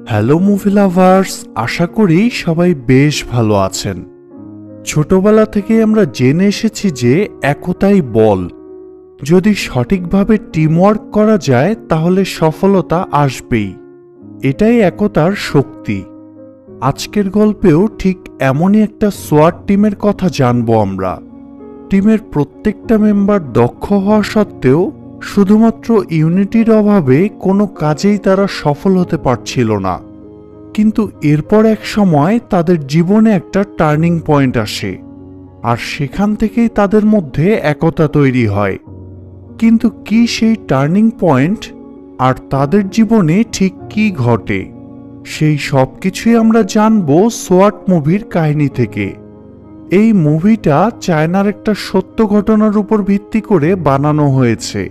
Hello movie lovers, আশা করি সবাই বেশ ভালো আছেন। ছোটবেলা থেকে আমরা জেনে এসেছি যে একতাই বল। যদি সঠিকভাবে টিমওয়ার্ক করা যায় তাহলে সফলতা আসবেই। এটাই একতার শক্তি। আজকের গল্পেও ঠিক এমনই একটা সোয়াট টিমের কথা জানবো আমরা। টিমের প্রত্যেকটা মেম্বার দক্ষ হওয়া সত্ত্বেও শুধুমাত্র ইউনিটির অভাবে কোনো কাজেই তারা সফল হতে পারছিল না। কিন্তু এরপর এক সময় তাদের জীবনে একটা টার্নিং পয়েন্ট আসে, আর সেখান থেকেই তাদের মধ্যে একতা তৈরি হয়। কিন্তু কি সেই টার্নিং পয়েন্ট, আর তাদের জীবনে ঠিক কি ঘটে, সেই সব কিছুই আমরা জানবো সোয়াট মুভির কাহিনী থেকে। এই মুভিটা চায়নার একটা সত্য ঘটনার উপর ভিত্তি করে বানানো হয়েছে,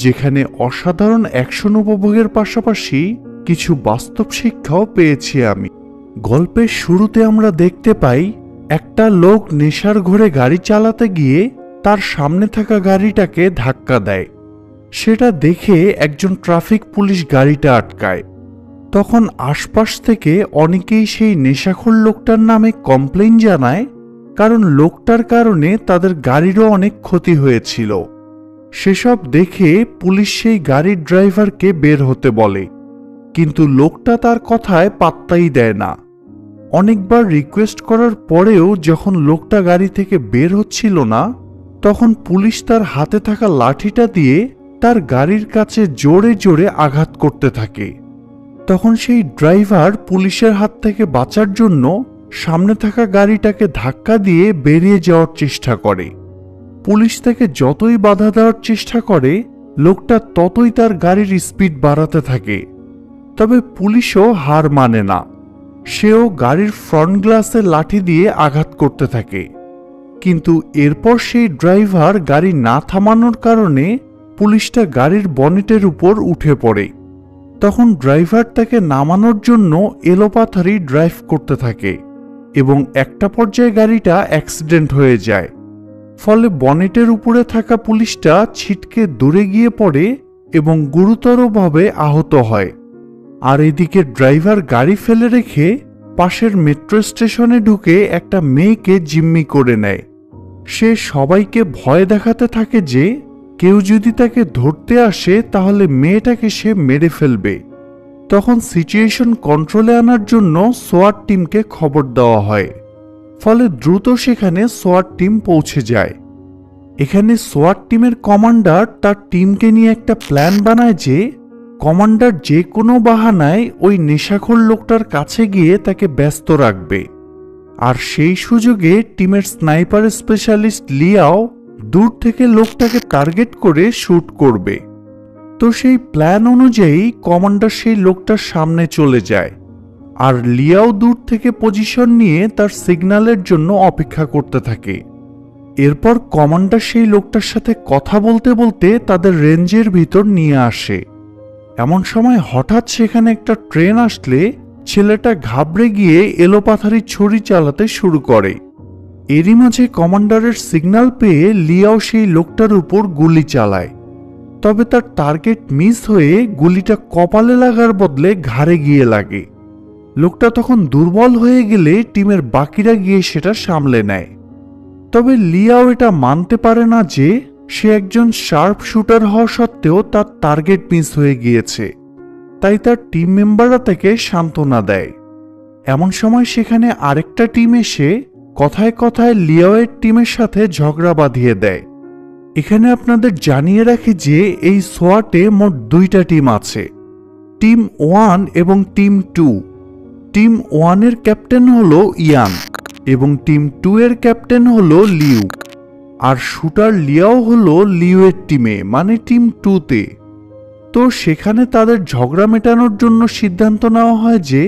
যেখানে অসাধারণ অ্যাকশন উপভোগের পাশাপাশি কিছু বাস্তব শিক্ষাও পেয়েছি আমি। গল্পের শুরুতে আমরা দেখতে পাই একটা লোক নেশার ঘোরে গাড়ি চালাতে গিয়ে তার সামনে থাকা গাড়িটাকে ধাক্কা দেয়। সেটা দেখে একজন ট্রাফিক পুলিশ গাড়িটা আটকায়। তখন আশপাশ থেকে অনেকেই সেই নেশাখোর লোকটার নামে কমপ্লেইন জানায়, কারণ লোকটার কারণে তাদের গাড়িরও অনেক ক্ষতি হয়েছিল। সেসব দেখে পুলিশ সেই গাড়ির ড্রাইভারকে বের হতে বলে, কিন্তু লোকটা তার কথায় পাত্তাই দেয় না। অনেকবার রিকোয়েস্ট করার পরেও যখন লোকটা গাড়ি থেকে বের হচ্ছিল না, তখন পুলিশ তার হাতে থাকা লাঠিটা দিয়ে তার গাড়ির কাছে জোরে জোরে আঘাত করতে থাকে। তখন সেই ড্রাইভার পুলিশের হাত থেকে বাঁচার জন্য সামনে থাকা গাড়িটাকে ধাক্কা দিয়ে বেরিয়ে যাওয়ার চেষ্টা করে। পুলিশ তাকে যতই বাধা দেওয়ার চেষ্টা করে, লোকটা ততই তার গাড়ির স্পিড বাড়াতে থাকে। তবে পুলিশও হার মানে না। সেও গাড়ির ফ্রন্ট গ্লাসে লাঠি দিয়ে আঘাত করতে থাকে। কিন্তু এরপর সেই ড্রাইভার গাড়ি না থামানোর কারণে পুলিশটা গাড়ির বনেটের উপর উঠে পড়ে। তখন ড্রাইভার তাকে নামানোর জন্য এলোপাথারি ড্রাইভ করতে থাকে এবং একটা পর্যায়ে গাড়িটা অ্যাক্সিডেন্ট হয়ে যায়। ফলে বনেটের উপরে থাকা পুলিশটা ছিটকে দূরে গিয়ে পড়ে এবং গুরুতরভাবে আহত হয়। আর এদিকে ড্রাইভার গাড়ি ফেলে রেখে পাশের মেট্রো স্টেশনে ঢুকে একটা মেয়েকে জিম্মি করে নেয়। সে সবাইকে ভয় দেখাতে থাকে যে কেউ যদি তাকে ধরতে আসে তাহলে মেয়েটাকে সে মেরে ফেলবে। তখন সিচুয়েশন কন্ট্রোলে আনার জন্য সোয়াট টিমকে খবর দেওয়া হয়। ফলে দ্রুত সেখানে সোয়াট টিম পৌঁছে যায়। এখানে সোয়াট টিমের কমান্ডার তার টিমকে নিয়ে একটা প্ল্যান বানায় যে কমান্ডার যে কোনো বাহানায় ওই নেশাখোর লোকটার কাছে গিয়ে তাকে ব্যস্ত রাখবে। আর সেই সুযোগে টিমের স্নাইপার স্পেশালিস্ট লিয়াও দূর থেকে লোকটাকে টার্গেট করে শ্যুট করবে। তো সেই প্ল্যান অনুযায়ী কমান্ডার সেই লোকটার সামনে চলে যায়, আর লিয়াও দূর থেকে পজিশন নিয়ে তার সিগন্যালের জন্য অপেক্ষা করতে থাকে। এরপর কমান্ডার সেই লোকটার সাথে কথা বলতে বলতে তাদের রেঞ্জের ভিতর নিয়ে আসে। এমন সময় হঠাৎ সেখানে একটা ট্রেন আসলে ছেলেটা ঘাবড়ে গিয়ে এলোপাথারি ছুরি চালাতে শুরু করে। এরই মাঝে কমান্ডারের সিগন্যাল পেয়ে লিয়াও সেই লোকটার উপর গুলি চালায়। তবে তার টার্গেট মিস হয়ে গুলিটা কপালে লাগার বদলে ঘাড়ে গিয়ে লাগে। লোকটা তখন দুর্বল হয়ে গেলে টিমের বাকিরা গিয়ে সেটা সামলে নেয়। তবে লিয়াও এটা মানতে পারে না যে সে একজন শার্প শুটার হওয়া সত্ত্বেও তার টার্গেট মিস হয়ে গিয়েছে। তাই তার টিম মেম্বাররা তাকে সান্ত্বনা দেয়। এমন সময় সেখানে আরেকটা টিম এসে কথায় কথায় লিয়াওয়ের টিমের সাথে ঝগড়া বাঁধিয়ে দেয়। এখানে আপনাদের জানিয়ে রাখি যে এই সোয়াটে মোট দুইটা টিম আছে, টিম 1 এবং টিম 2। টিম 1 এর ক্যাপ্টেন হলো ইয়ান এবং টিম 2 এর ক্যাপ্টেন হলো লিউ। আর শুটার লিয়াও হলো লিউয়ের টিমে, মানে টিম 2-তে। তো সেখানে তাদের ঝগড়া মেটানোর জন্য সিদ্ধান্ত নেওয়া হয় যে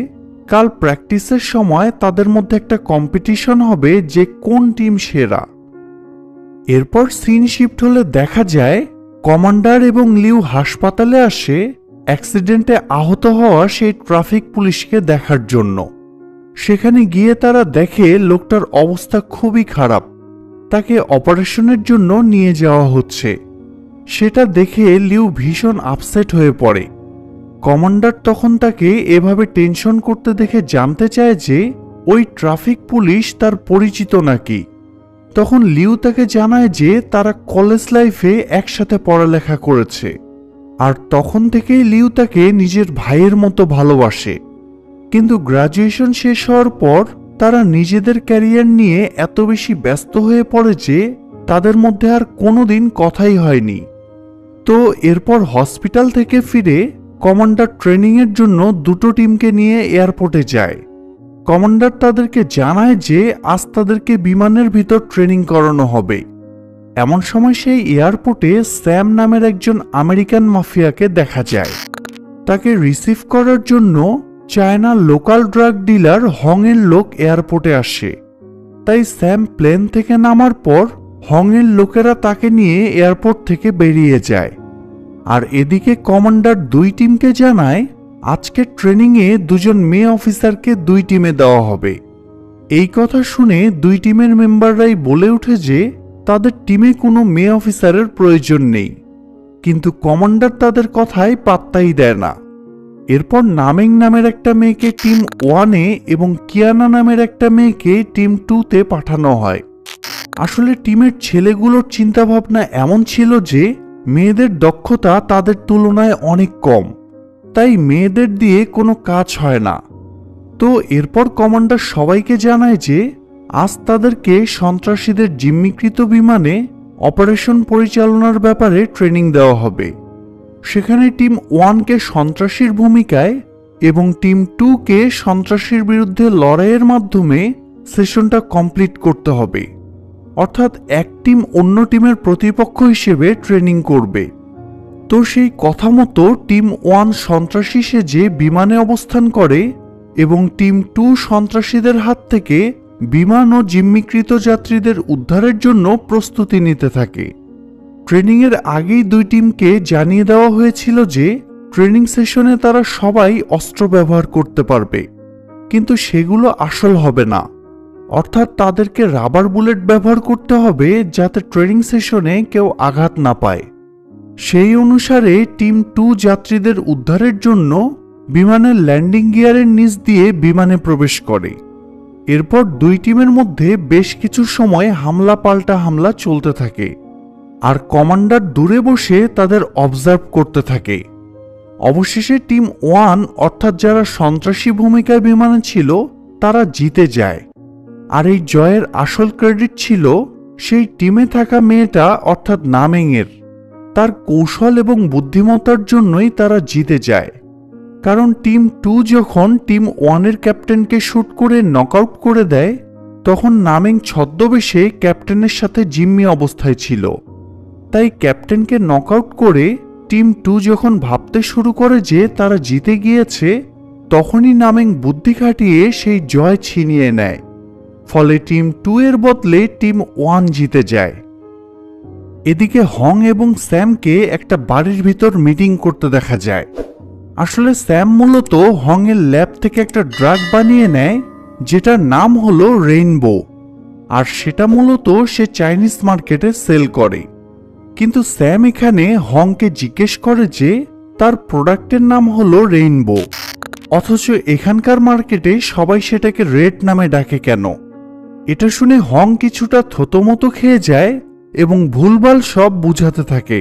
কাল প্র্যাকটিসের সময় তাদের মধ্যে একটা কম্পিটিশন হবে যে কোন টিম সেরা। এরপর সিন শিফট হলে দেখা যায় কমান্ডার এবং লিউ হাসপাতালে আসে অ্যাক্সিডেন্টে আহত হওয়া সেই ট্রাফিক পুলিশকে দেখার জন্য। সেখানে গিয়ে তারা দেখে লোকটার অবস্থা খুবই খারাপ, তাকে অপারেশনের জন্য নিয়ে যাওয়া হচ্ছে। সেটা দেখে লিউ ভীষণ আপসেট হয়ে পড়ে। কমান্ডার তখন তাকে এভাবে টেনশন করতে দেখে জানতে চায় যে ওই ট্রাফিক পুলিশ তার পরিচিত নাকি। তখন লিউ তাকে জানায় যে তারা কলেজ লাইফে একসাথে পড়ালেখা করেছে, আর তখন থেকেই লিউ তাকে নিজের ভাইয়ের মতো ভালোবাসে। কিন্তু গ্র্যাজুয়েশন শেষ হওয়ার পর তারা নিজেদের ক্যারিয়ার নিয়ে এত বেশি ব্যস্ত হয়ে পড়ে যে তাদের মধ্যে আর কোনোদিন কথাই হয়নি। তো এরপর হসপিটাল থেকে ফিরে কমান্ডার ট্রেনিংয়ের জন্য দুটো টিমকে নিয়ে এয়ারপোর্টে যায়। কমান্ডার তাদেরকে জানায় যে আজ তাদেরকে বিমানের ভিতর ট্রেনিং করানো হবে। এমন সময় সেই এয়ারপোর্টে স্যাম নামের একজন আমেরিকান মাফিয়াকে দেখা যায়। তাকে রিসিভ করার জন্য চায়নার লোকাল ড্রাগ ডিলার হংয়ের লোক এয়ারপোর্টে আসে। তাই স্যাম প্লেন থেকে নামার পর হংয়ের লোকেরা তাকে নিয়ে এয়ারপোর্ট থেকে বেরিয়ে যায়। আর এদিকে কমান্ডার দুই টিমকে জানায় আজকের ট্রেনিংয়ে দুজন মেয়ে অফিসারকে দুই টিমে দেওয়া হবে। এই কথা শুনে দুই টিমের মেম্বাররাই বলে ওঠে যে তাদের টিমে কোনো মেয়ে অফিসারের প্রয়োজন নেই, কিন্তু কমান্ডার তাদের কথায় পাত্তাই দেয় না। এরপর নামেং নামের একটা মেয়েকে টিম 1-এ এবং কিয়ানা নামের একটা মেয়েকে টিম 2-তে পাঠানো হয়। আসলে টিমের ছেলেগুলোর চিন্তাভাবনা এমন ছিল যে মেয়েদের দক্ষতা তাদের তুলনায় অনেক কম, তাই মেয়েদের দিয়ে কোনো কাজ হয় না। তো এরপর কমান্ডার সবাইকে জানায় যে আজ তাদেরকে সন্ত্রাসীদের জিম্মিকৃত বিমানে অপারেশন পরিচালনার ব্যাপারে ট্রেনিং দেওয়া হবে। সেখানে টিম 1-কে সন্ত্রাসীর ভূমিকায় এবং টিম 2-কে সন্ত্রাসীর বিরুদ্ধে লড়াইয়ের মাধ্যমে সেশনটা কমপ্লিট করতে হবে। অর্থাৎ এক টিম অন্য টিমের প্রতিপক্ষ হিসেবে ট্রেনিং করবে। তো সেই কথা মতো টিম 1 সন্ত্রাসী সেজে বিমানে অবস্থান করে এবং টিম 2 সন্ত্রাসীদের হাত থেকে বিমান ও জিম্মিকৃত যাত্রীদের উদ্ধারের জন্য প্রস্তুতি নিতে থাকে। ট্রেনিংয়ের আগেই দুই টিমকে জানিয়ে দেওয়া হয়েছিল যে ট্রেনিং সেশনে তারা সবাই অস্ত্র ব্যবহার করতে পারবে, কিন্তু সেগুলো আসল হবে না। অর্থাৎ তাদেরকে রাবার বুলেট ব্যবহার করতে হবে যাতে ট্রেনিং সেশনে কেউ আঘাত না পায়। সেই অনুসারে টিম 2 যাত্রীদের উদ্ধারের জন্য বিমানের ল্যান্ডিং গিয়ারের নিচ দিয়ে বিমানে প্রবেশ করে। এরপর দুই টিমের মধ্যে বেশ কিছু সময় হামলা পাল্টা হামলা চলতে থাকে, আর কমান্ডার দূরে বসে তাদের অবজার্ভ করতে থাকে। অবশেষে টিম 1 অর্থাৎ যারা সন্ত্রাসী ভূমিকায় বিমানে ছিল তারা জিতে যায়। আর এই জয়ের আসল ক্রেডিট ছিল সেই টিমে থাকা মেয়েটা অর্থাৎ নামেংয়ের। তার কৌশল এবং বুদ্ধিমত্তার জন্যই তারা জিতে যায়। কারণ টিম 2 যখন টিম 1-এর ক্যাপ্টেনকে শুট করে নকআউট করে দেয় তখন নামেং ছদ্মবেশে ক্যাপ্টেনের সাথে জিম্মি অবস্থায় ছিল। তাই ক্যাপ্টেনকে নকআউট করে টিম 2 যখন ভাবতে শুরু করে যে তারা জিতে গিয়েছে তখনই নামেং বুদ্ধি খাটিয়ে সেই জয় ছিনিয়ে নেয়। ফলে টিম 2 এর বদলে টিম 1 জিতে যায়। এদিকে হং এবং স্যামকে একটা বাড়ির ভিতর মিটিং করতে দেখা যায়। আসলে স্যাম মূলত হং এর ল্যাব থেকে একটা ড্রাগ বানিয়ে নেয় যেটার নাম হলো রেইনবো, আর সেটা মূলত সে চাইনিজ মার্কেটে সেল করে। কিন্তু স্যাম এখানে হংকে জিজ্ঞেস করে যে তার প্রোডাক্টের নাম হলো রেইনবো, অথচ এখানকার মার্কেটে সবাই সেটাকে রেড নামে ডাকে কেন। এটা শুনে হং কিছুটা থতমত খেয়ে যায় এবং ভুলভাল সব বুঝাতে থাকে।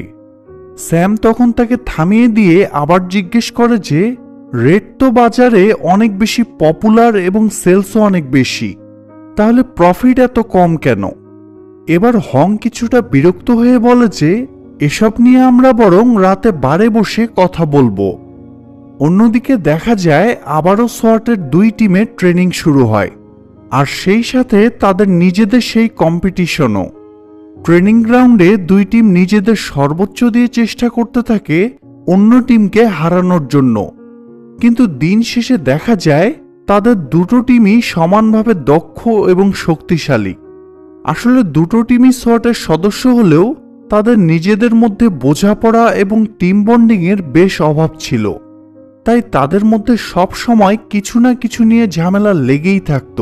স্যাম তখন তাকে থামিয়ে দিয়ে আবার জিজ্ঞেস করে যে রেড তো বাজারে অনেক বেশি পপুলার এবং সেলসও অনেক বেশি, তাহলে প্রফিট এত কম কেন। এবার হং কিছুটা বিরক্ত হয়ে বলে যে এসব নিয়ে আমরা বরং রাতে বারে বসে কথা বলবো। অন্যদিকে দেখা যায় আবারও সোয়াটের দুই টিমের ট্রেনিং শুরু হয়, আর সেই সাথে তাদের নিজেদের সেই কম্পিটিশনও। ট্রেনিং গ্রাউন্ডে দুই টিম নিজেদের সর্বোচ্চ দিয়ে চেষ্টা করতে থাকে অন্য টিমকে হারানোর জন্য। কিন্তু দিন শেষে দেখা যায় তাদের দুটো টিমই সমানভাবে দক্ষ এবং শক্তিশালী। আসলে দুটো টিমই সোয়াটের সদস্য হলেও তাদের নিজেদের মধ্যে বোঝাপড়া এবং টিম বন্ডিংয়ের বেশ অভাব ছিল। তাই তাদের মধ্যে সব সময় কিছু না কিছু নিয়ে ঝামেলা লেগেই থাকত।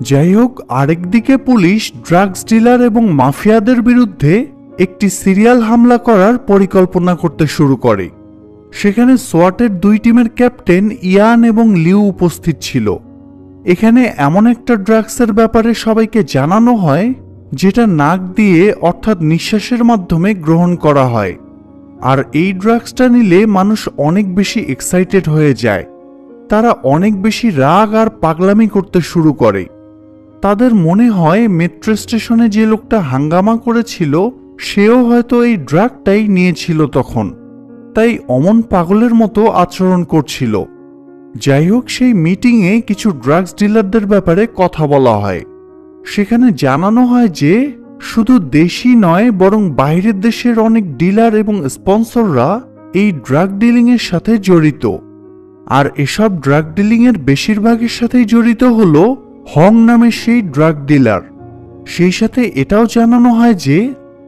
যাই হোক, আরেকদিকে পুলিশ ড্রাগস ডিলার এবং মাফিয়াদের বিরুদ্ধে একটি সিরিয়াল হামলা করার পরিকল্পনা করতে শুরু করে। সেখানে সোয়াটের দুই টিমের ক্যাপ্টেন ইয়ান এবং লিউ উপস্থিত ছিল। এখানে এমন একটা ড্রাগসের ব্যাপারে সবাইকে জানানো হয় যেটা নাক দিয়ে অর্থাৎ নিঃশ্বাসের মাধ্যমে গ্রহণ করা হয়। আর এই ড্রাগসটা নিলে মানুষ অনেক বেশি এক্সাইটেড হয়ে যায়। তারা অনেক বেশি রাগ আর পাগলামি করতে শুরু করে। তাদের মনে হয় মেট্রো স্টেশনে যে লোকটা হাঙ্গামা করেছিল সেও হয়তো এই ড্রাগটাই নিয়েছিল তখন, তাই অমন পাগলের মতো আচরণ করছিল। যাই হোক, সেই মিটিংয়ে কিছু ড্রাগস ডিলারদের ব্যাপারে কথা বলা হয়। সেখানে জানানো হয় যে শুধু দেশি নয় বরং বাইরের দেশের অনেক ডিলার এবং স্পন্সররা এই ড্রাগ ডিলিংয়ের সাথে জড়িত। আর এসব ড্রাগ ডিলিংয়ের বেশিরভাগের সাথেই জড়িত হল হং নামে সেই ড্রাগ ডিলার। সেই সাথে এটাও জানানো হয় যে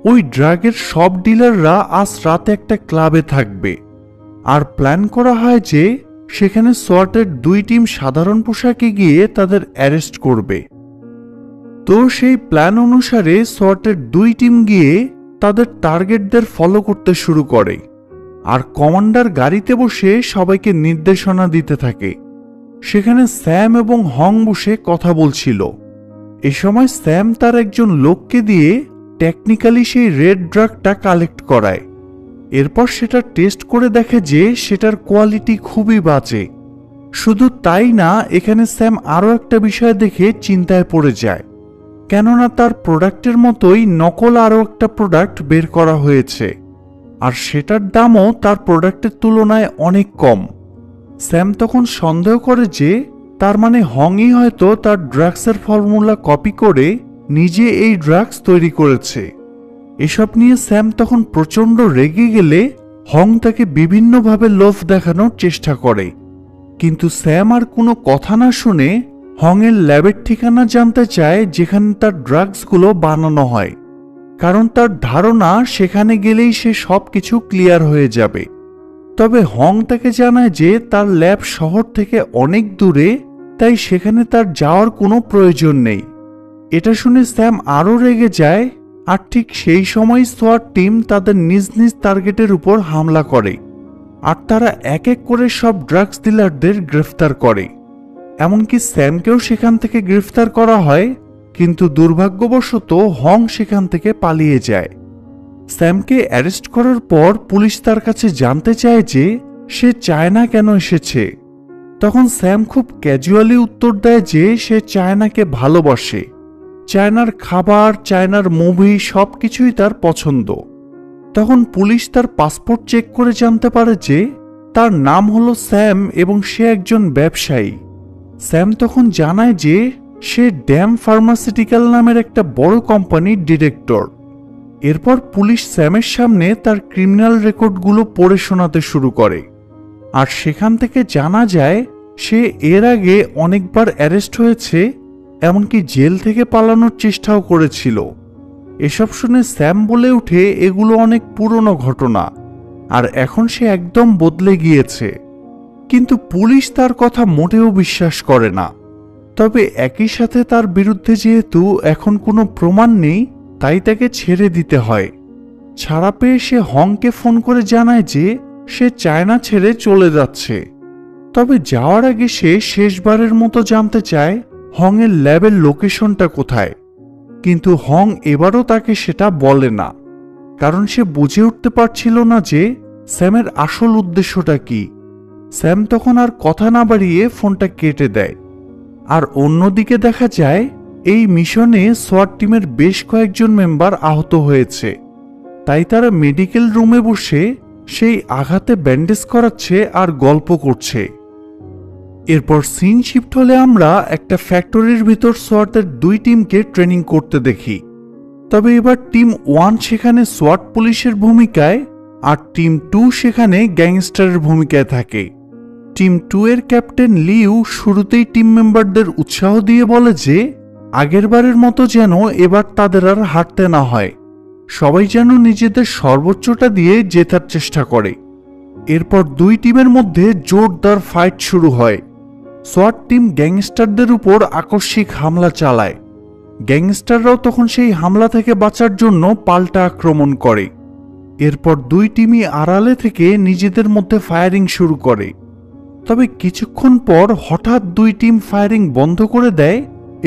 ওই ড্রাগের সব ডিলাররা আজ রাতে একটা ক্লাবে থাকবে। আর প্ল্যান করা হয় যে সেখানে সোয়াটের দুই টিম সাধারণ পোশাকে গিয়ে তাদের অ্যারেস্ট করবে। তো সেই প্ল্যান অনুসারে সোয়াটের দুই টিম গিয়ে তাদের টার্গেটদের ফলো করতে শুরু করে। আর কমান্ডার গাড়িতে বসে সবাইকে নির্দেশনা দিতে থাকে। সেখানে স্যাম এবং হং বসে কথা বলছিল। এ সময় স্যাম তার একজন লোককে দিয়ে টেকনিক্যালি সেই রেড ড্রাগটা কালেক্ট করায়। এরপর সেটা টেস্ট করে দেখে যে সেটার কোয়ালিটি খুবই বাজে। শুধু তাই না, এখানে স্যাম আরও একটা বিষয় দেখে চিন্তায় পড়ে যায়, কেননা তার প্রোডাক্টের মতোই নকল আরও একটা প্রোডাক্ট বের করা হয়েছে, আর সেটার দামও তার প্রোডাক্টের তুলনায় অনেক কম। স্যাম তখন সন্দেহ করে যে তার মানে হংই হয়তো তার ড্রাগসের ফর্মুলা কপি করে নিজে এই ড্রাগস তৈরি করেছে। এসব নিয়ে স্যাম তখন প্রচণ্ড রেগে গেলে হং তাকে বিভিন্নভাবে লোভ দেখানোর চেষ্টা করে। কিন্তু স্যাম আর কোনো কথা না শুনে হংয়ের ল্যাবের ঠিকানা জানতে চায় যেখানে তার ড্রাগসগুলো বানানো হয়, কারণ তার ধারণা সেখানে গেলেই সে সব কিছু ক্লিয়ার হয়ে যাবে। তবে হং তাকে জানায় যে তার ল্যাব শহর থেকে অনেক দূরে, তাই সেখানে তার যাওয়ার কোনো প্রয়োজন নেই। এটা শুনে স্যাম আরও রেগে যায়। আর ঠিক সেই সময় সোয়াট টিম তাদের নিজ নিজ টার্গেটের উপর হামলা করে, আর তারা এক এক করে সব ড্রাগস ডিলারদের গ্রেফতার করে। এমনকি স্যামকেও সেখান থেকে গ্রেফতার করা হয়, কিন্তু দুর্ভাগ্যবশত হং সেখান থেকে পালিয়ে যায়। স্যামকে অ্যারেস্ট করার পর পুলিশ তার কাছে জানতে চায় যে সে চায়না কেন এসেছে। তখন স্যাম খুব ক্যাজুয়ালি উত্তর দেয় যে সে চায়নাকে ভালোবাসে। চায়নার খাবার, চায়নার মুভি সবকিছুই তার পছন্দ। তখন পুলিশ তার পাসপোর্ট চেক করে জানতে পারে যে তার নাম হলো স্যাম এবং সে একজন ব্যবসায়ী। স্যাম তখন জানায় যে সে ড্যাম ফার্মাসিউটিক্যাল নামের একটা বড় কোম্পানির ডিরেক্টর। এরপর পুলিশ স্যামের সামনে তার ক্রিমিনাল রেকর্ডগুলো পড়ে শোনাতে শুরু করে। আর সেখান থেকে জানা যায় সে এর আগে অনেকবার অ্যারেস্ট হয়েছে, এমনকি জেল থেকে পালানোর চেষ্টাও করেছিল। এসব শুনে স্যাম বলে ওঠে এগুলো অনেক পুরনো ঘটনা, আর এখন সে একদম বদলে গিয়েছে। কিন্তু পুলিশ তার কথা মোটেও বিশ্বাস করে না। তবে একই সাথে তার বিরুদ্ধে যেহেতু এখন কোনো প্রমাণ নেই, তাই তাকে ছেড়ে দিতে হয়। ছাড়া পেয়ে সে হংকে ফোন করে জানায় যে সে চায়না ছেড়ে চলে যাচ্ছে। তবে যাওয়ার আগে সে শেষবারের মতো জানতে চায় হংয়ের ল্যাবের লোকেশনটা কোথায়। কিন্তু হং এবারও তাকে সেটা বলে না, কারণ সে বুঝে উঠতে পারছিল না যে স্যামের আসল উদ্দেশ্যটা কি। স্যাম তখন আর কথা না বাড়িয়ে ফোনটা কেটে দেয়। আর অন্যদিকে দেখা যায় এই মিশনে সোয়াট টিমের বেশ কয়েকজন মেম্বার আহত হয়েছে, তাই তারা মেডিকেল রুমে বসে সেই আঘাতে ব্যান্ডেজ করাচ্ছে আর গল্প করছে। এরপর সিন শিফট হলে আমরা একটা ফ্যাক্টরির ভিতর সোয়াটের দুই টিমকে ট্রেনিং করতে দেখি। তবে এবার টিম 1 সেখানে সোয়াট পুলিশের ভূমিকায়, আর টিম 2 সেখানে গ্যাংস্টারের ভূমিকায় থাকে। টিম 2 এর ক্যাপ্টেন লিউ শুরুতেই টিম মেম্বারদের উৎসাহ দিয়ে বলে যে আগেরবারের মতো যেন এবার তাদের আর হারতে না হয়, সবাই যেন নিজেদের সর্বোচ্চটা দিয়ে জেতার চেষ্টা করে। এরপর দুই টিমের মধ্যে জোরদার ফাইট শুরু হয়। সোয়াট টিম গ্যাংস্টারদের উপর আকস্মিক হামলা চালায়। গ্যাংস্টাররাও তখন সেই হামলা থেকে বাঁচার জন্য পাল্টা আক্রমণ করে। এরপর দুই টিমই আড়ালে থেকে নিজেদের মধ্যে ফায়ারিং শুরু করে। তবে কিছুক্ষণ পর হঠাৎ দুই টিম ফায়ারিং বন্ধ করে দেয়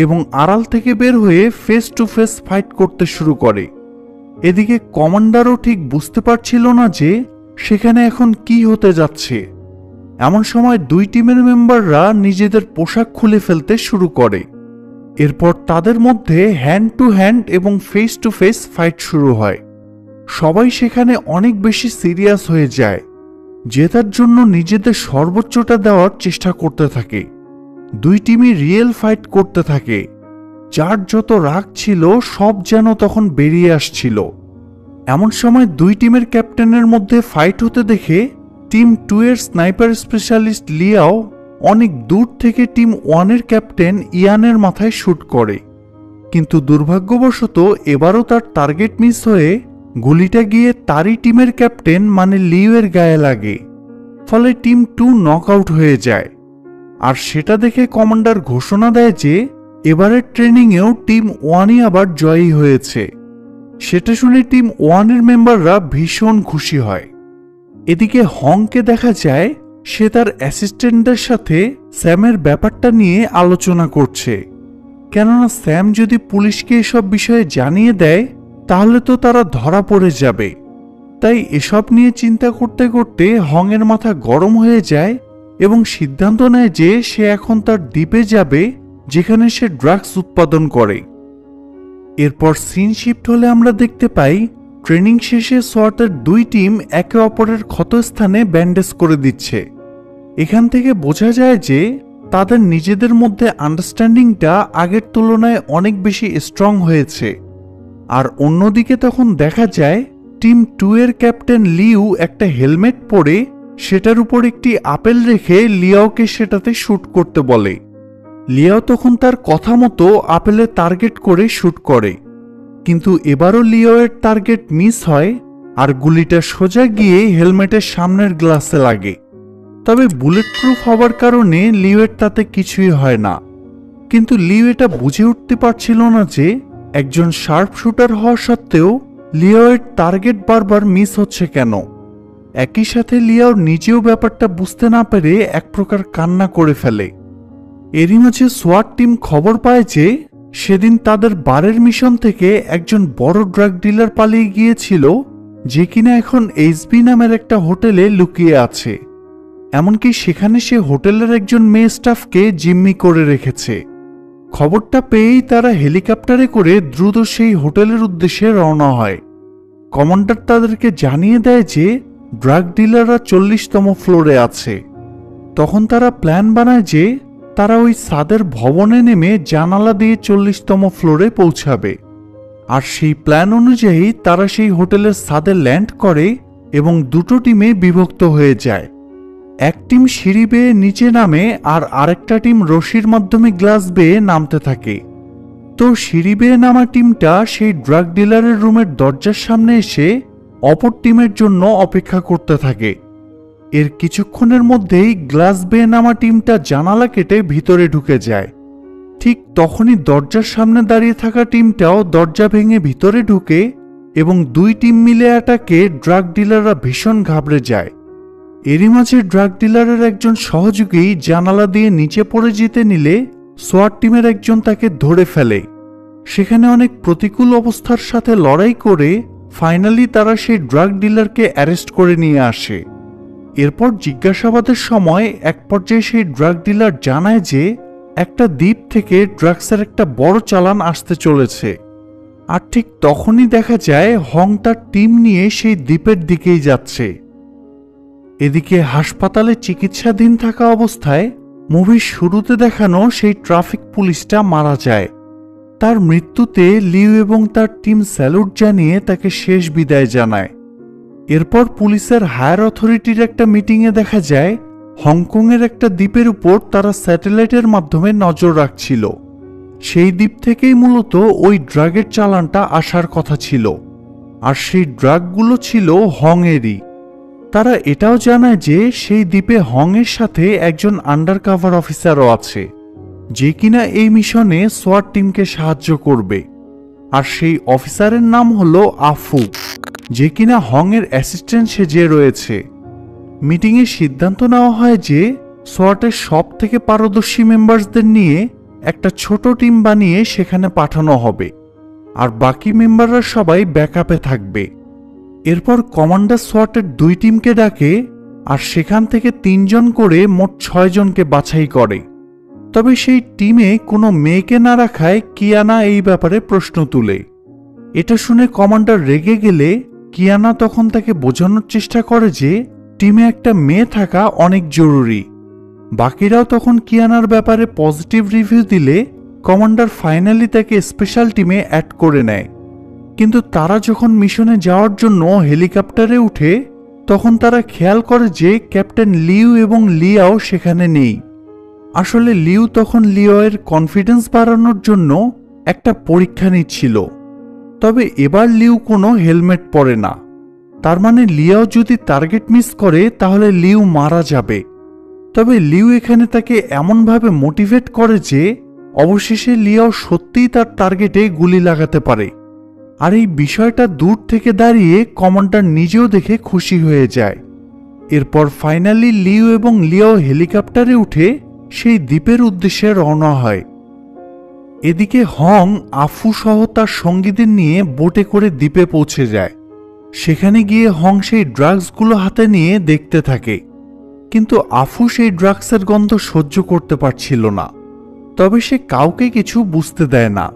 এবং আড়াল থেকে বের হয়ে ফেস টু ফেস ফাইট করতে শুরু করে। এদিকে কমান্ডারও ঠিক বুঝতে পারছিল না যে সেখানে এখন কি হতে যাচ্ছে। এমন সময় দুই টিমের মেম্বাররা নিজেদের পোশাক খুলে ফেলতে শুরু করে। এরপর তাদের মধ্যে হ্যান্ড টু হ্যান্ড এবং ফেস টু ফেস ফাইট শুরু হয়। সবাই সেখানে অনেক বেশি সিরিয়াস হয়ে যায়, জেতার জন্য নিজেদের সর্বোচ্চটা দেওয়ার চেষ্টা করতে থাকে। দুই টিমই রিয়েল ফাইট করতে থাকে। যার যত রাগ ছিল সব যেন তখন বেরিয়ে আসছিল। এমন সময় দুই টিমের ক্যাপ্টেনের মধ্যে ফাইট হতে দেখে টিম 2 এর স্নাইপার স্পেশালিস্ট লিয়াও অনেক দূর থেকে টিম 1 এর ক্যাপ্টেন ইয়ানের মাথায় শুট করে। কিন্তু দুর্ভাগ্যবশত এবারও তার টার্গেট মিস হয়ে গুলিটা গিয়ে তারই টিমের ক্যাপ্টেন মানে লিওয়ের গায়ে লাগে। ফলে টিম 2 নক আউট হয়ে যায়। আর সেটা দেখে কমান্ডার ঘোষণা দেয় যে এবারের ট্রেনিংয়েও টিম 1ই আবার জয়ী হয়েছে। সেটা শুনে টিম 1 এর মেম্বাররা ভীষণ খুশি হয়। এদিকে হংকে দেখা যায় সে তার অ্যাসিস্ট্যান্টদের সাথে স্যামের ব্যাপারটা নিয়ে আলোচনা করছে। কেননা স্যাম যদি পুলিশকে এসব বিষয়ে জানিয়ে দেয় তাহলে তো তারা ধরা পড়ে যাবে। তাই এসব নিয়ে চিন্তা করতে করতে হংয়ের মাথা গরম হয়ে যায় এবং সিদ্ধান্ত নেয় যে সে এখন তার দ্বীপে যাবে যেখানে সে ড্রাগস উৎপাদন করে। এরপর সিন শিফট হলে আমরা দেখতে পাই ট্রেনিং শেষে সোয়াটের দুই টিম একে অপরের ক্ষতস্থানে ব্যান্ডেজ করে দিচ্ছে। এখান থেকে বোঝা যায় যে তাদের নিজেদের মধ্যে আন্ডারস্ট্যান্ডিংটা আগের তুলনায় অনেক বেশি স্ট্রং হয়েছে। আর অন্যদিকে তখন দেখা যায় টিম 2 এর ক্যাপ্টেন লিউ একটা হেলমেট পরে সেটার উপর একটি আপেল রেখে লিয়াওকে সেটাতে শুট করতে বলে। লিয়াও তখন তার কথা মতো আপেলে টার্গেট করে শুট করে, কিন্তু এবারও লিওয়ের টার্গেট মিস হয় আর গুলিটা সোজা গিয়ে হেলমেটের সামনের গ্লাসে লাগে। তবে বুলেট প্রুফ হওয়ার কারণে লিওয়ের তাতে কিছুই হয় না। কিন্তু লিও এটা বুঝে উঠতে পারছিল না যে একজন শার্প শুটার হওয়া সত্ত্বেও লিওয়ের টার্গেট বারবার মিস হচ্ছে কেন। একই সাথে লিও নিজেও ব্যাপারটা বুঝতে না পেরে এক প্রকার কান্না করে ফেলে। এরই মাঝে সোয়াট টিম খবর পায় যে সেদিন তাদের বারের মিশন থেকে একজন বড় ড্রাগ ডিলার পালিয়ে গিয়েছিল, যে কিনা এখন এইচবি নামের একটা হোটেলে লুকিয়ে আছে। এমনকি সেখানে সে হোটেলের একজন মেয়ে স্টাফকে জিম্মি করে রেখেছে। খবরটা পেয়েই তারা হেলিকপ্টারে করে দ্রুত সেই হোটেলের উদ্দেশ্যে রওনা হয়। কমান্ডার তাদেরকে জানিয়ে দেয় যে ড্রাগ ডিলাররা 40তম ফ্লোরে আছে। তখন তারা প্ল্যান বানায় যে তারা ওই ছাদের ভবনে নেমে জানালা দিয়ে 40তম ফ্লোরে পৌঁছাবে। আর সেই প্ল্যান অনুযায়ী তারা সেই হোটেলের ছাদে ল্যান্ড করে এবং দুটো টিমে বিভক্ত হয়ে যায়। এক টিম সিঁড়ি বেয়ে নিচে নামে আর আরেকটা টিম রশির মাধ্যমে গ্লাস বেয়ে নামতে থাকে। তো সিঁড়ি বেয়ে নামা টিমটা সেই ড্রাগ ডিলারের রুমের দরজার সামনে এসে অপর টিমের জন্য অপেক্ষা করতে থাকে। এর কিছুক্ষণের মধ্যেই গ্লাস বেয়ে নামা টিমটা জানালা কেটে ভিতরে ঢুকে যায়। ঠিক তখনই দরজার সামনে দাঁড়িয়ে থাকা টিমটাও দরজা ভেঙে ভিতরে ঢুকে এবং দুই টিম মিলে অ্যাটাকে ড্রাগ ডিলাররা ভীষণ ঘাবড়ে যায়। এরই মাঝে ড্রাগ ডিলারের একজন সহযোগী জানালা দিয়ে নিচে পড়ে যেতে নিলে সোয়াট টিমের একজন তাকে ধরে ফেলে। সেখানে অনেক প্রতিকূল অবস্থার সাথে লড়াই করে ফাইনালি তারা সেই ড্রাগ ডিলারকে অ্যারেস্ট করে নিয়ে আসে। এরপর জিজ্ঞাসাবাদের সময় এক পর্যায়ে সেই ড্রাগ ডিলার জানায় যে একটা দ্বীপ থেকে ড্রাগসের একটা বড় চালান আসতে চলেছে। আর ঠিক তখনই দেখা যায় হং তার টিম নিয়ে সেই দ্বীপের দিকেই যাচ্ছে। এদিকে হাসপাতালে চিকিৎসাধীন থাকা অবস্থায় মুভির শুরুতে দেখানো সেই ট্রাফিক পুলিশটা মারা যায়। তার মৃত্যুতে লিউ এবং তার টিম স্যালুট জানিয়ে তাকে শেষ বিদায় জানায়। এরপর পুলিশের হায়ার অথরিটির একটা মিটিংয়ে দেখা যায় হংকংয়ের একটা দ্বীপের উপর তারা স্যাটেলাইটের মাধ্যমে নজর রাখছিল। সেই দ্বীপ থেকেই মূলত ওই ড্রাগের চালানটা আসার কথা ছিল, আর সেই ড্রাগগুলো ছিল হংয়েরই। তারা এটাও জানায় যে সেই দ্বীপে হংয়ের সাথে একজন আন্ডারকভার অফিসারও আছে, যে কিনা এই মিশনে সোয়াট টিমকে সাহায্য করবে। আর সেই অফিসারের নাম হলো আফু। যে কিনা হংয়ের অ্যাসিস্ট্যান্ট সেজে রয়েছে। মিটিংয়ে সিদ্ধান্ত নেওয়া হয় যে সোয়াটের সব থেকে পারদর্শী মেম্বারসদের নিয়ে একটা ছোট টিম বানিয়ে সেখানে পাঠানো হবে, আর বাকি মেম্বাররা সবাই ব্যাকআপে থাকবে। এরপর কমান্ডার সোয়াটের 2 টিমকে ডাকে, আর সেখান থেকে 3 জন করে মোট 6 জনকে বাছাই করে। তবে সেই টিমে কোনো মেয়েকে না রাখায় কিয়ানা এই ব্যাপারে প্রশ্ন তুলে। এটা শুনে কমান্ডার রেগে গেলে কিয়ানা তখন তাকে বোঝানোর চেষ্টা করে যে টিমে একটা মেয়ে থাকা অনেক জরুরি। বাকিরাও তখন কিয়ানার ব্যাপারে পজিটিভ রিভিউ দিলে কমান্ডার ফাইনালি তাকে স্পেশাল টিমে অ্যাড করে নেয়। কিন্তু তারা যখন মিশনে যাওয়ার জন্য হেলিকপ্টারে উঠে, তখন তারা খেয়াল করে যে ক্যাপ্টেন লিউ এবং লিয়াও সেখানে নেই। আসলে লিউ তখন লিওয়ের কনফিডেন্স বাড়ানোর জন্য একটা পরীক্ষা নিচ্ছিল। তবে এবার লিউ কোনো হেলমেট পরে না, তার মানে লিয়াও যদি টার্গেট মিস করে তাহলে লিউ মারা যাবে। তবে লিউ এখানে তাকে এমনভাবে মোটিভেট করে যে অবশেষে লিয়াও সত্যিই তার টার্গেটে গুলি লাগাতে পারে। আর এই বিষয়টা দূর থেকে দাঁড়িয়ে কমান্ডার নিজেও দেখে খুশি হয়ে যায়। এরপর ফাইনালি লিউ এবং লিয়াও হেলিকপ্টারে উঠে সেই দ্বীপের উদ্দেশ্যে রওনা হয়। এদিকে হং আফু সহ তার সঙ্গীদের নিয়ে বোটে করে দ্বীপে পৌঁছে যায়। সেখানে গিয়ে হং সেই ড্রাগসগুলো হাতে নিয়ে দেখতে থাকে, কিন্তু আফু সেই ড্রাগসের গন্ধ সহ্য করতে পারছিল না। তবে সে কাউকে কিছু বুঝতে দেয় না।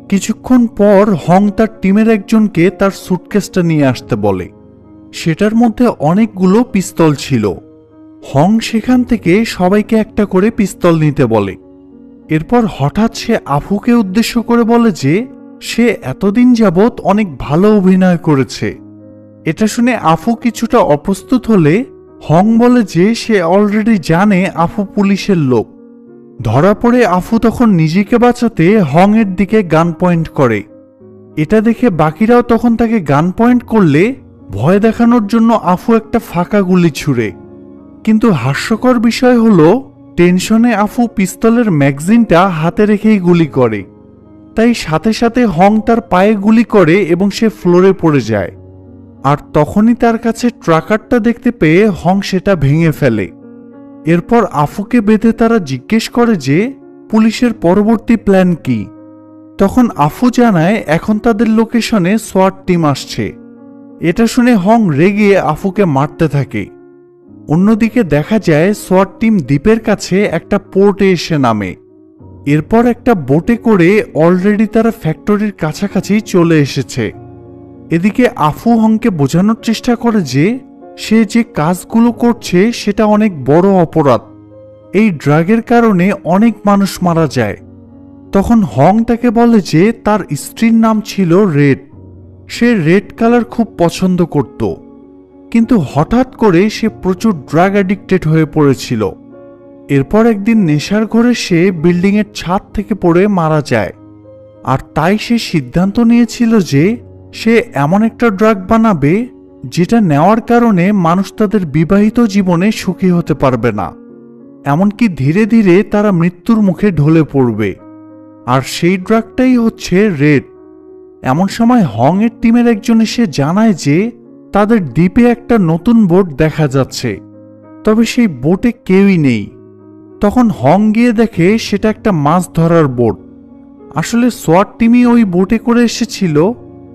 কিছুক্ষণ পর হং তার টিমের একজনকে তার সুটকেসটা নিয়ে আসতে বলে। সেটার মধ্যে অনেকগুলো পিস্তল ছিল। হং সেখান থেকে সবাইকে একটা করে পিস্তল নিতে বলে। এরপর হঠাৎ সে আফুকে উদ্দেশ্য করে বলে যে সে এতদিন যাবৎ অনেক ভালো অভিনয় করেছে। এটা শুনে আফু কিছুটা অপ্রস্তুত হলে হং বলে যে সে অলরেডি জানে আফু পুলিশের লোক। ধরা পড়ে আফু তখন নিজেকে বাঁচাতে হং এর দিকে গান পয়েন্ট করে। এটা দেখে বাকিরাও তখন তাকে গান পয়েন্ট করলে ভয় দেখানোর জন্য আফু একটা ফাঁকা গুলি ছুড়ে। কিন্তু হাস্যকর বিষয় হলো টেনশনে আফু পিস্তলের ম্যাগজিনটা হাতে রেখেই গুলি করে। তাই সাথে সাথে হং তার পায়ে গুলি করে এবং সে ফ্লোরে পড়ে যায়। আর তখনই তার কাছে ট্রাকারটা দেখতে পেয়ে হং সেটা ভেঙে ফেলে। এরপর আফুকে বেঁধে তারা জিজ্ঞেস করে যে পুলিশের পরবর্তী প্ল্যান কি। তখন আফু জানায় এখন তাদের লোকেশনে সোয়াট টিম আসছে। এটা শুনে হং রেগে আফুকে মারতে থাকে। অন্যদিকে দেখা যায় সোয়াট টিম দ্বীপের কাছে একটা পোর্টে এসে নামে। এরপর একটা বোটে করে অলরেডি তারা ফ্যাক্টরির কাছাকাছি চলে এসেছে। এদিকে আফু হংকে বোঝানোর চেষ্টা করে যে সে যে কাজগুলো করছে সেটা অনেক বড় অপরাধ। এই ড্রাগের কারণে অনেক মানুষ মারা যায়। তখন হং তাকে বলে যে তার স্ত্রীর নাম ছিল রেড। সে রেড কালার খুব পছন্দ করত, কিন্তু হঠাৎ করে সে প্রচুর ড্রাগ অ্যাডিক্টেড হয়ে পড়েছিল। এরপর একদিন নেশার ঘরে সে বিল্ডিংয়ের ছাদ থেকে পড়ে মারা যায়। আর তাই সে সিদ্ধান্ত নিয়েছিল যে সে এমন একটা ড্রাগ বানাবে যেটা নেওয়ার কারণে মানুষ তাদের বিবাহিত জীবনে সুখী হতে পারবে না, এমনকি ধীরে ধীরে তারা মৃত্যুর মুখে ঢলে পড়বে। আর সেই ড্রাগটাই হচ্ছে রেড। এমন সময় হং এর টিমের একজন এসে জানায় যে তাদের দ্বীপে একটা নতুন বোট দেখা যাচ্ছে, তবে সেই বোটে কেউই নেই। তখন হং গিয়ে দেখে সেটা একটা মাছ ধরার বোট। আসলে সোয়াট টিমই ওই বোটে করে এসেছিল,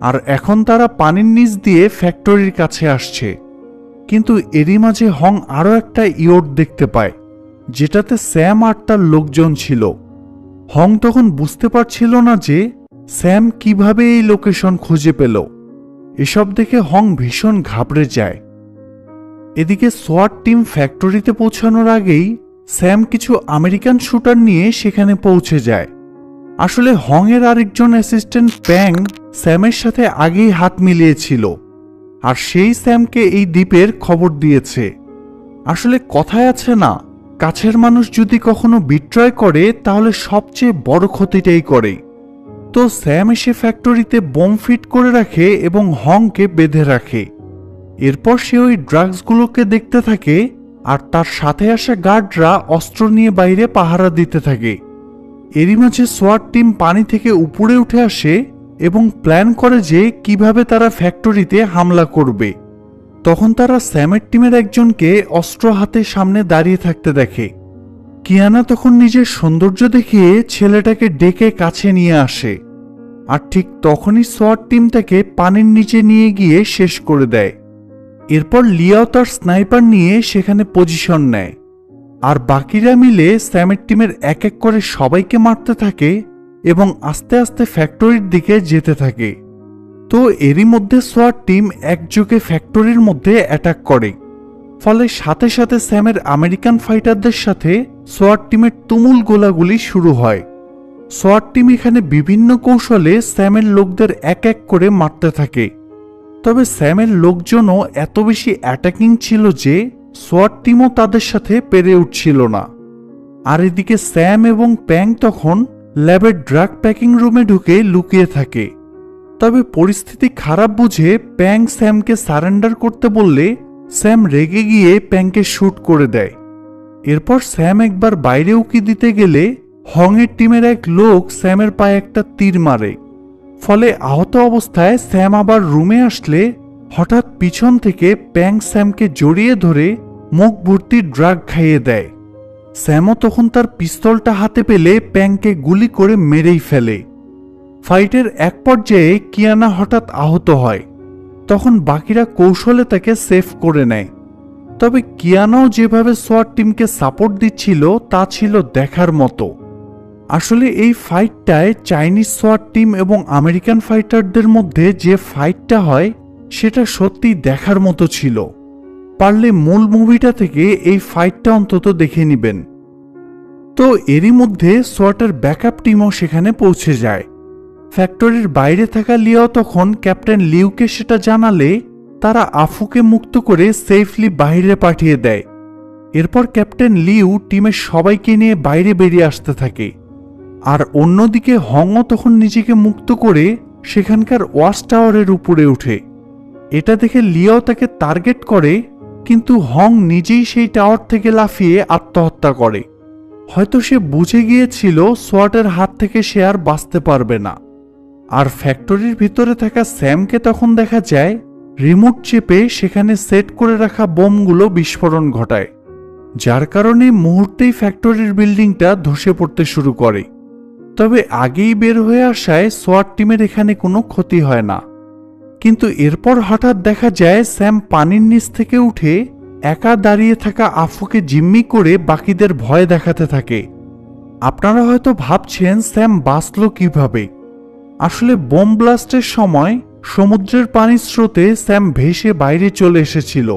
আর এখন তারা পানির নিচ দিয়ে ফ্যাক্টরির কাছে আসছে। কিন্তু এরই মাঝে হং আরও একটা ইয়ট দেখতে পায়, যেটাতে স্যাম আর তার লোকজন ছিল। হং তখন বুঝতে পারছিল না যে স্যাম কিভাবে এই লোকেশন খুঁজে পেল। এসব দেখে হং ভীষণ ঘাবড়ে যায়। এদিকে সোয়াট টিম ফ্যাক্টরিতে পৌঁছানোর আগেই স্যাম কিছু আমেরিকান শুটার নিয়ে সেখানে পৌঁছে যায়। আসলে হং এর আরেকজন অ্যাসিস্ট্যান্ট প্যাং স্যামের সাথে আগেই হাত মিলিয়েছিল, আর সেই স্যামকে এই দ্বীপের খবর দিয়েছে। আসলে কথায় আছে না, কাছের মানুষ যদি কখনো বিট্রয় করে তাহলে সবচেয়ে বড় ক্ষতিটাই করে। তো স্যাম এসে ফ্যাক্টরিতে বোম ফিট করে রাখে এবং হংকে বেঁধে রাখে। এরপর সে ওই ড্রাগসগুলোকে দেখতে থাকে, আর তার সাথে আসা গার্ডরা অস্ত্র নিয়ে বাইরে পাহারা দিতে থাকে। এরই মাঝে সোয়াট টিম পানি থেকে উপরে উঠে আসে এবং প্ল্যান করে যে কিভাবে তারা ফ্যাক্টরিতে হামলা করবে। তখন তারা স্যামের টিমের একজনকে অস্ত্র হাতে সামনে দাঁড়িয়ে থাকতে দেখে। কিয়ানা তখন নিজের সৌন্দর্য দেখিয়ে ছেলেটাকে ডেকে কাছে নিয়ে আসে, আর ঠিক তখনই সোয়াট টিম তাকে পানির নিচে নিয়ে গিয়ে শেষ করে দেয়। এরপর লিয়াও তার স্নাইপার নিয়ে সেখানে পজিশন নেয়, আর বাকিরা মিলে স্যামের টিমের এক এক করে সবাইকে মারতে থাকে এবং আস্তে আস্তে ফ্যাক্টরির দিকে যেতে থাকে। তো এরই মধ্যে সোয়াট টিম একযোগে ফ্যাক্টরির মধ্যে অ্যাটাক করে, ফলে সাথে সাথে স্যামের আমেরিকান ফাইটারদের সাথে সোয়াট টিমের তুমুল গোলাগুলি শুরু হয়। সোয়াট টিম এখানে বিভিন্ন কৌশলে স্যামের লোকদের এক এক করে মারতে থাকে। তবে স্যামের লোকজনও এত বেশি অ্যাটাকিং ছিল যে সোয়াট টিমও তাদের সাথে পেরে উঠছিল না। আর এদিকে স্যাম এবং প্যাং তখন ল্যাবের ড্রাগ প্যাকিং রুমে ঢুকে লুকিয়ে থাকে। তবে পরিস্থিতি খারাপ বুঝে প্যাং স্যামকে সারেন্ডার করতে বললে স্যাম রেগে গিয়ে প্যাংকে শ্যুট করে দেয়। এরপর স্যাম একবার বাইরে উকি দিতে গেলে হংয়ের টিমের এক লোক স্যামের পায়ে একটা তীর মারে। ফলে আহত অবস্থায় স্যাম আবার রুমে আসলে হঠাৎ পিছন থেকে প্যাং স্যামকে জড়িয়ে ধরে মুখ ভর্তি ড্রাগ খাইয়ে দেয়। স্যামও তখন তার পিস্তলটা হাতে পেলে প্যাংকে গুলি করে মেরেই ফেলে। ফাইটের এক পর্যায়ে কিয়ানা হঠাৎ আহত হয়, তখন বাকিরা কৌশলে তাকে সেভ করে নেয়। তবে কিয়ানাও যেভাবে সোয়াট টিমকে সাপোর্ট দিচ্ছিল তা ছিল দেখার মতো। আসলে এই ফাইটটায় চাইনিজ সোয়াট টিম এবং আমেরিকান ফাইটারদের মধ্যে যে ফাইটটা হয় সেটা সত্যি দেখার মতো ছিল। পারলে মূল মুভিটা থেকে এই ফাইটটা অন্তত দেখে নিবেন। তো এরই মধ্যে সোয়াটের ব্যাকআপ টিমও সেখানে পৌঁছে যায়। ফ্যাক্টরির বাইরে থাকা লিয়াও তখন ক্যাপ্টেন লিউকে সেটা জানালে তারা আফুকে মুক্ত করে সেফলি বাইরে পাঠিয়ে দেয়। এরপর ক্যাপ্টেন লিউ টিমের সবাইকে নিয়ে বাইরে বেরিয়ে আসতে থাকে, আর অন্যদিকে হংও তখন নিজেকে মুক্ত করে সেখানকার ওয়াচ টাওয়ারের উপরে ওঠে। এটা দেখে লিয়াও তাকে টার্গেট করে, কিন্তু হং নিজেই সেই টাওয়ার থেকে লাফিয়ে আত্মহত্যা করে। হয়তো সে বুঝে গিয়েছিল সোয়াটের হাত থেকে সে আর বাঁচতে পারবে না। আর ফ্যাক্টরির ভিতরে থাকা স্যামকে তখন দেখা যায় রিমোট চেপে সেখানে সেট করে রাখা বোমগুলো বিস্ফোরণ ঘটায়, যার কারণে মুহূর্তেই ফ্যাক্টরির বিল্ডিংটা ধসে পড়তে শুরু করে। তবে আগেই বের হয়ে আসায় সোয়াট টিমের এখানে কোনো ক্ষতি হয় না। কিন্তু এরপর হঠাৎ দেখা যায় স্যাম পানির নিচ থেকে উঠে একা দাঁড়িয়ে থাকা আফুকে জিম্মি করে বাকিদের ভয় দেখাতে থাকে। আপনারা হয়তো ভাবছেন স্যাম বাঁচল কিভাবে। আসলে বোম ব্লাস্টের সময় সমুদ্রের পানির স্রোতে স্যাম ভেসে বাইরে চলে এসেছিল।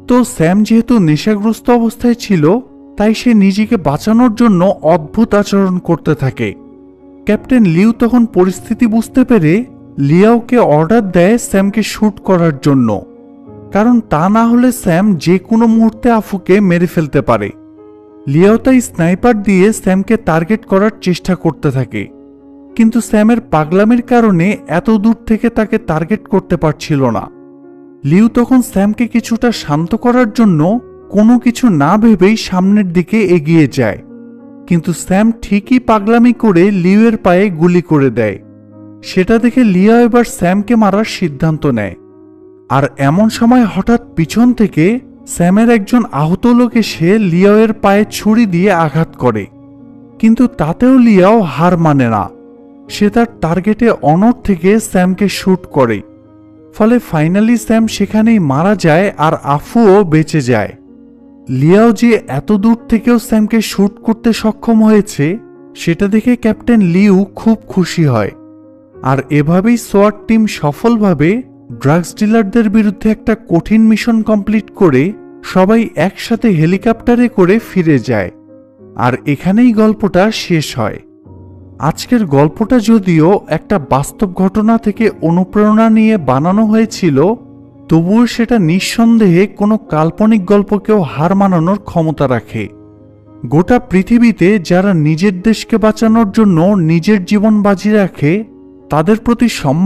তো স্যাম যেহেতু নেশাগ্রস্ত অবস্থায় ছিল, তাই সে নিজেকে বাঁচানোর জন্য অদ্ভুত আচরণ করতে থাকে। ক্যাপ্টেন লিউ তখন পরিস্থিতি বুঝতে পেরে লিয়াওকে অর্ডার দেয় স্যামকে শ্যুট করার জন্য, কারণ তা না হলে স্যাম যে কোনো মুহূর্তে আফুকে মেরে ফেলতে পারে। লিয়াও তাই স্নাইপার দিয়ে স্যামকে টার্গেট করার চেষ্টা করতে থাকে, কিন্তু স্যামের পাগলামির কারণে এত দূর থেকে তাকে টার্গেট করতে পারছিল না। লিউ তখন স্যামকে কিছুটা শান্ত করার জন্য কোনো কিছু না ভেবেই সামনের দিকে এগিয়ে যায়, কিন্তু স্যাম ঠিকই পাগলামি করে লিউয়ের পায়ে গুলি করে দেয়। সেটা দেখে লিয়া এবার স্যামকে মারার সিদ্ধান্ত নেয়। আর এমন সময় হঠাৎ পিছন থেকে স্যামের একজন আহত লোক এসে লিয়াওয়ের পায়ে ছুরি দিয়ে আঘাত করে, কিন্তু তাতেও লিয়াও হার মানে না। সে তার টার্গেটে অনড় থেকে স্যামকে শ্যুট করে। ফলে ফাইনালি স্যাম সেখানেই মারা যায় আর আফুও বেঁচে যায়। লিয়াও যে এত দূর থেকেও স্যামকে শ্যুট করতে সক্ষম হয়েছে সেটা দেখে ক্যাপ্টেন লিউ খুব খুশি হয়। আর এভাবেই সোয়াট টিম সফলভাবে ড্রাগস ডিলারদের বিরুদ্ধে একটা কঠিন মিশন কমপ্লিট করে সবাই একসাথে হেলিকপ্টারে করে ফিরে যায়। আর এখানেই গল্পটা শেষ হয়। আজকের গল্পটা যদিও একটা বাস্তব ঘটনা থেকে অনুপ্রেরণা নিয়ে বানানো হয়েছিল, তবুও সেটা নিঃসন্দেহে কোনো কাল্পনিক গল্পকেও হার মানানোর ক্ষমতা রাখে। গোটা পৃথিবীতে যারা নিজের দেশকে বাঁচানোর জন্য নিজের জীবন বাজি রাখে, তাদের প্রতি সম্মান